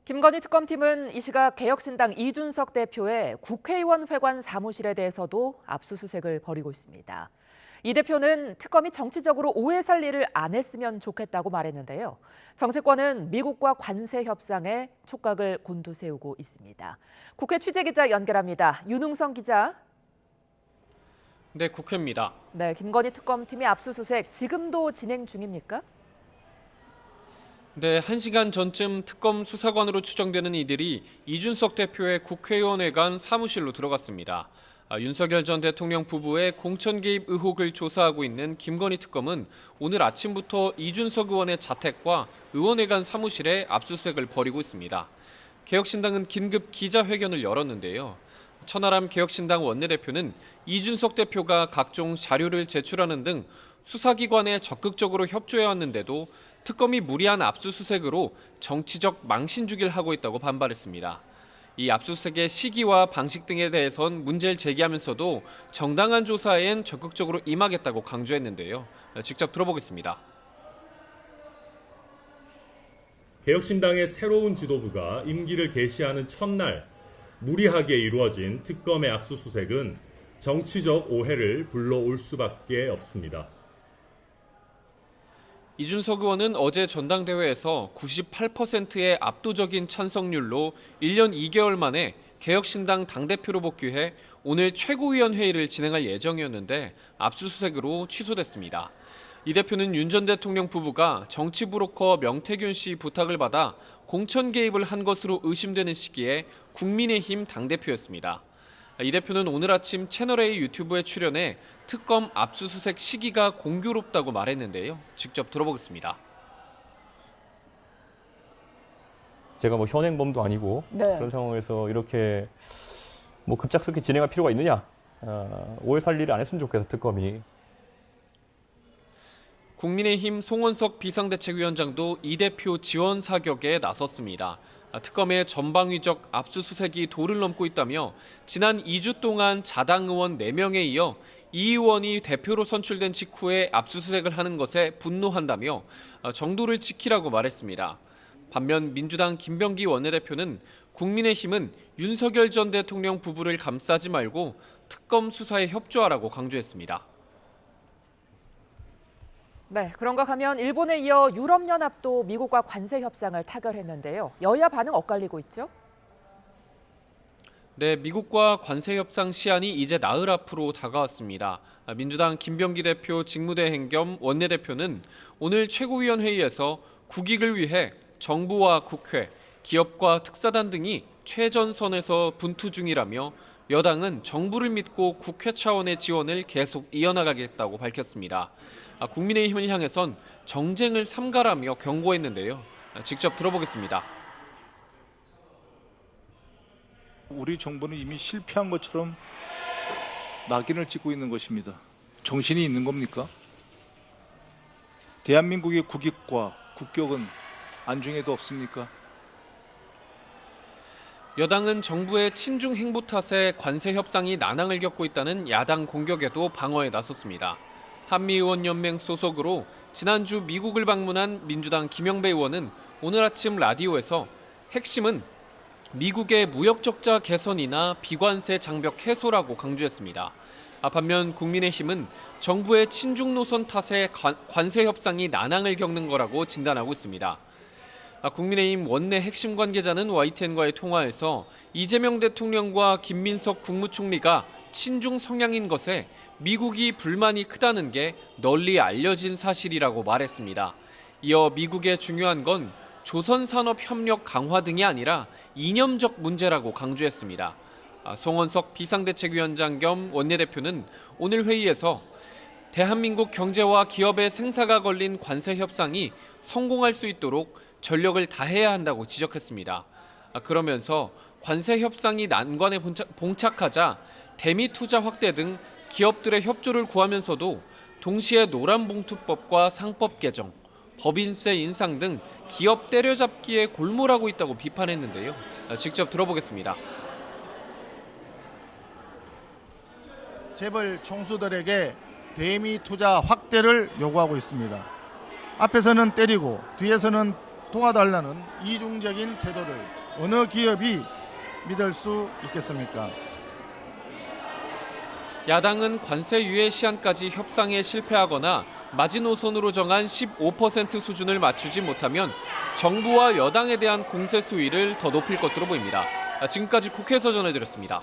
김건희 특검팀은 이 시각 개혁신당 이준석 대표의 국회의원 회관 사무실에 대해서도 압수수색을 벌이고 있습니다. 이 대표는 특검이 정치적으로 오해 살 일을 안 했으면 좋겠다고 말했는데요. 정치권은 미국과 관세 협상에 촉각을 곤두세우고 있습니다. 국회 취재기자 연결합니다. 윤웅성 기자. 네, 국회입니다. 네, 김건희 특검팀의 압수수색 지금도 진행 중입니까? 네, 1시간 전쯤 특검 수사관으로 추정되는 이들이 이준석 대표의 국회의원회관 사무실로 들어갔습니다. 윤석열 전 대통령 부부의 공천 개입 의혹을 조사하고 있는 김건희 특검은 오늘 아침부터 이준석 의원의 자택과 의원회관 사무실에 압수수색을 벌이고 있습니다. 개혁신당은 긴급 기자회견을 열었는데요. 천하람 개혁신당 원내대표는 이준석 대표가 각종 자료를 제출하는 등 수사기관에 적극적으로 협조해왔는데도 특검이 무리한 압수수색으로 정치적 망신주기를 하고 있다고 반발했습니다. 이 압수수색의 시기와 방식 등에 대해선 문제를 제기하면서도 정당한 조사엔 적극적으로 임하겠다고 강조했는데요. 직접 들어보겠습니다. 개혁신당의 새로운 지도부가 임기를 개시하는 첫날 무리하게 이루어진 특검의 압수수색은 정치적 오해를 불러올 수밖에 없습니다. 이준석 의원은 어제 전당대회에서 98%의 압도적인 찬성률로 1년 2개월 만에 개혁신당 당대표로 복귀해 오늘 최고위원회의를 진행할 예정이었는데 압수수색으로 취소됐습니다. 이 대표는 윤 전 대통령 부부가 정치 브로커 명태균 씨 부탁을 받아 공천 개입을 한 것으로 의심되는 시기에 국민의힘 당대표였습니다. 이 대표는 오늘 아침 채널A 유튜브에 출연해 특검 압수수색 시기가 공교롭다고 말했는데요. 직접 들어보겠습니다. 제가 현행범도 아니고 그런 상황에서 이렇게 급작스럽게 진행할 필요가 있느냐. 오해 살 일을 안 했으면 좋겠어, 특검이. 국민의힘 송원석 비상대책위원장도 이 대표 지원 사격에 나섰습니다. 특검의 전방위적 압수수색이 도를 넘고 있다며 지난 2주 동안 자당 의원 4명에 이어 이 의원이 대표로 선출된 직후에 압수수색을 하는 것에 분노한다며 정도를 지키라고 말했습니다. 반면 민주당 김병기 원내대표는 국민의힘은 윤석열 전 대통령 부부를 감싸지 말고 특검 수사에 협조하라고 강조했습니다. 네, 그런가 하면 일본에 이어 유럽연합도 미국과 관세 협상을 타결했는데요. 여야 반응 엇갈리고 있죠? 네, 미국과 관세 협상 시한이 이제 나흘 앞으로 다가왔습니다. 민주당 김병기 대표 직무대행 겸 원내대표는 오늘 최고위원회의에서 국익을 위해 정부와 국회, 기업과 특사단 등이 최전선에서 분투 중이라며 여당은 정부를 믿고 국회 차원의 지원을 계속 이어나가겠다고 밝혔습니다. 국민의힘을 향해선 정쟁을 삼가라며 경고했는데요. 직접 들어보겠습니다. 우리 정부는 이미 실패한 것처럼 낙인을 찍고 있는 것입니다. 정신이 있는 겁니까? 대한민국의 국익과 국격은 안중에도 없습니까? 여당은 정부의 친중 행보 탓에 관세 협상이 난항을 겪고 있다는 야당 공격에도 방어에 나섰습니다. 한미의원연맹 소속으로 지난주 미국을 방문한 민주당 김영배 의원은 오늘 아침 라디오에서 핵심은 미국의 무역 적자 개선이나 비관세 장벽 해소라고 강조했습니다. 반면 국민의힘은 정부의 친중 노선 탓에 관세 협상이 난항을 겪는 거라고 진단하고 있습니다. 국민의힘 원내 핵심 관계자는 YTN과의 통화에서 이재명 대통령과 김민석 국무총리가 친중 성향인 것에 미국이 불만이 크다는 게 널리 알려진 사실이라고 말했습니다. 이어 미국의 중요한 건 조선산업협력 강화 등이 아니라 이념적 문제라고 강조했습니다. 송원석 비상대책위원장 겸 원내대표는 오늘 회의에서 대한민국 경제와 기업의 생사가 걸린 관세 협상이 성공할 수 있도록 전력을 다해야 한다고 지적했습니다. 그러면서 관세 협상이 난관에 봉착하자 대미 투자 확대 등 기업들의 협조를 구하면서도 동시에 노란봉투법과 상법 개정, 법인세 인상 등 기업 때려잡기에 골몰하고 있다고 비판했는데요. 직접 들어보겠습니다. 재벌 총수들에게 대미 투자 확대를 요구하고 있습니다. 앞에서는 때리고 뒤에서는 도와달라는 이중적인 태도를 어느 기업이 믿을 수 있겠습니까? 야당은 관세 유예 시한까지 협상에 실패하거나 마지노선으로 정한 15% 수준을 맞추지 못하면 정부와 여당에 대한 공세 수위를 더 높일 것으로 보입니다. 지금까지 국회에서 전해드렸습니다.